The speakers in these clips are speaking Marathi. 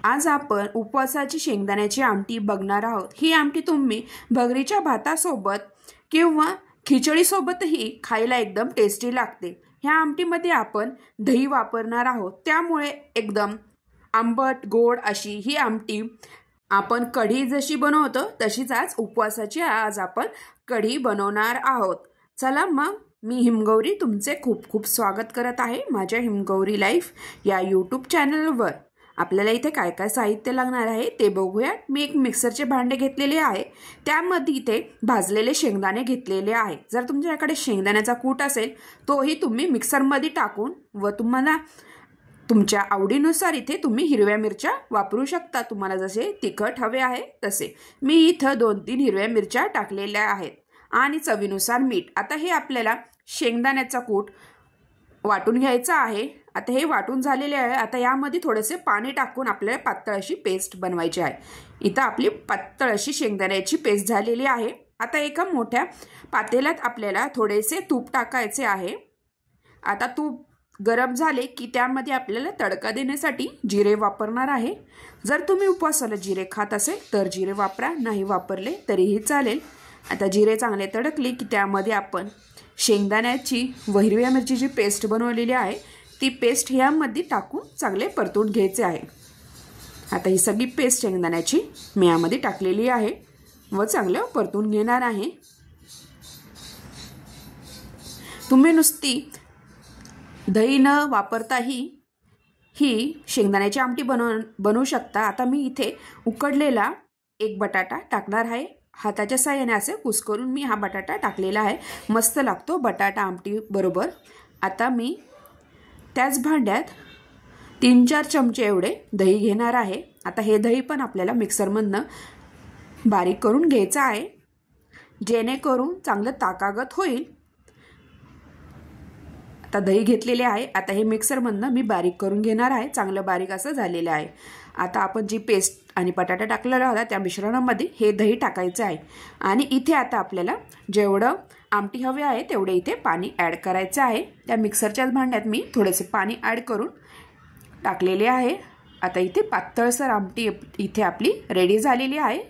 आज आपण उपवासाची शेंगदाण्याची आमटी बघणार आहोत। ही आमटी तुम्ही भगरीच्या भातासोबत किंवा खिचडीसोबतही खायला एकदम टेस्टी लागते। ह्या आमटीमध्ये आपण दही वापरणार आहोत, त्यामुळे एकदम आंबट गोड अशी ही आमटी आपण कढी जशी बनवतो तशीच आज उपवासाची आज आपण कढी बनवणार आहोत। चला मग मी हिमगौरी तुमचे खूप खूप स्वागत करत आहे माझ्या हिमगौरी लाईफ या यूट्यूब चॅनलवर। आपल्याला इथे काय काय साहित्य लागणार आहे ते बघूया। मी एक मिक्सरचे भांडे घेतलेले आहे, त्यामध्ये इथे भाजलेले शेंगदाणे घेतलेले आहे। जर तुमच्याकडे शेंगदाण्याचा कूट असेल तोही तुम्ही मिक्सरमध्ये टाकून व तुम्हाला तुमच्या आवडीनुसार इथे तुम्ही हिरव्या मिरच्या वापरू शकता, तुम्हाला जसे तिखट हवे आहे तसे। मी इथे 2-3 हिरव्या मिरच्या टाकलेल्या आहेत आणि चवीनुसार मीठ। आता हे आपल्याला शेंगदाण्याचा कूट वाटून घ्यायचा आहे। आता हे वाटून झालेले आहे। आता यामध्ये थोडेसे पाणी टाकून आपल्याला पातळ अशी पेस्ट बनवायची आहे। इथे आपली पातळ अशी शेंगदाण्याची पेस्ट झालेली आहे। आता एका मोठ्या पातेल्यात आपल्याला थोडेसे तूप टाकायचे आहे। आता तूप गरम झाले की त्यामध्ये आपल्याला तडका देण्यासाठी जिरे वापरणार आहे। जर तुम्ही उपवासाला जिरे खात असेल तर जिरे वापरा, नाही वापरले तरीही चालेल। आता जिरे चांगले तडकले की त्यामध्ये आपण शेंगदाण्याची व हिरव्या मिरचीची पेस्ट बनवलेली आहे ती पेस्ट यामध्ये टाकून चांगले परतून घ्यायचे आहे। आता ही सगळी पेस्ट शेंगदाण्याची मी यामध्ये टाकलेली आहे व चांगलं परतून घेणार आहे। तुम्ही नुसती दही न वापरताही ही शेंगदाण्याची आमटी बनवू शकता। आता मी इथे उकडलेला एक बटाटा टाकणार आहे। हाताच्या साहाय्याने असे कुस्करून मी हा बटाटा टाकलेला आहे, मस्त लागतो बटाटा आमटी बरोबर। आता मी त्याच भांड्यात 3-4 चमचे एवढे दही घेणार आहे। आता हे दही पण आपल्याला मिक्सरमधनं बारीक करून घ्यायचं आहे, जेणेकरून चांगलं ताकागत होईल। आता दही घेतलेले आहे, आता हे मिक्सरमधनं मी बारीक करून घेणार आहे, चांगलं बारीक असं झालेलं आहे। आता आपण जी पेस्ट आणि बटाटा टाकलेला होता त्या मिश्रणामध्ये हे दही टाकायचं आहे आणि इथे आता आपल्याला जेवढं आमटी हवे आहे तेवढे इथे पाणी ॲड करायचं आहे। त्या मिक्सरच्याच भांड्यात मी थोडेसे पाणी ॲड करून टाकलेले आहे। आता इथे पातळसर आमटी इथे आपली रेडी झालेली आहे।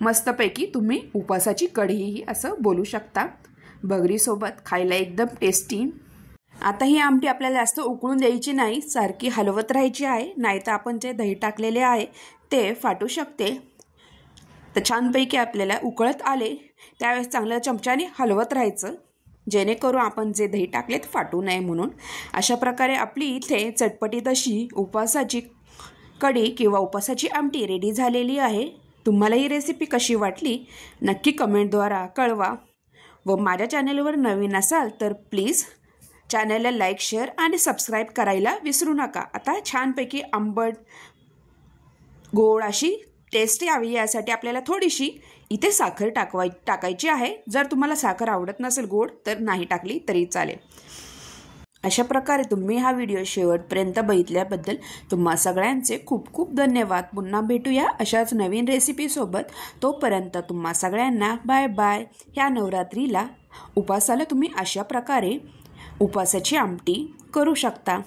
मस्तपैकी तुम्ही उपवासाची कढीही असं बोलू शकता, भगरीसोबत खायला एकदम टेस्टी। आता ही आमटी आपल्याला जास्त उकळून द्यायची नाही, सारखी हलवत राहायची आहे, नाहीतर आपण जे दही टाकलेले आहे ते फाटू शकते। तर छानपैकी आपल्याला उकळत आले त्यावेळेस चांगल्या चमच्याने हलवत राहायचं, जेणेकरून आपण जे दही टाकले ते फाटू नये म्हणून। अशा प्रकारे आपली इथे चटपटीत अशी उपवासाची कढी किंवा उपवासाची आमटी रेडी झालेली आहे। तुम्हाला ही रेसिपी कशी वाटली नक्की कमेंटद्वारा कळवा व माझ्या चॅनलवर नवीन असाल तर प्लीज चॅनलला लाईक, शेअर आणि सबस्क्राईब करायला विसरू नका। आता छानपैकी आंबट गोड अशी टेस्ट यावी यासाठी आपल्याला थोडीशी इथे साखर टाकायची आहे। जर तुम्हाला साखर आवडत नसेल गोड तर नाही टाकली तरी चालेल। अशा प्रकारे तुम्ही हा व्हिडिओ शेवटपर्यंत बघितल्याबद्दल तुम्हा सगळ्यांचे खूप खूप धन्यवाद। पुन्हा भेटूया अशाच नवीन रेसिपीसोबत, तोपर्यंत तुम्हा सगळ्यांना बाय बाय। ह्या नवरात्रीला उपवासाला तुम्ही अशा प्रकारे उपवासाची आमटी करू शकता।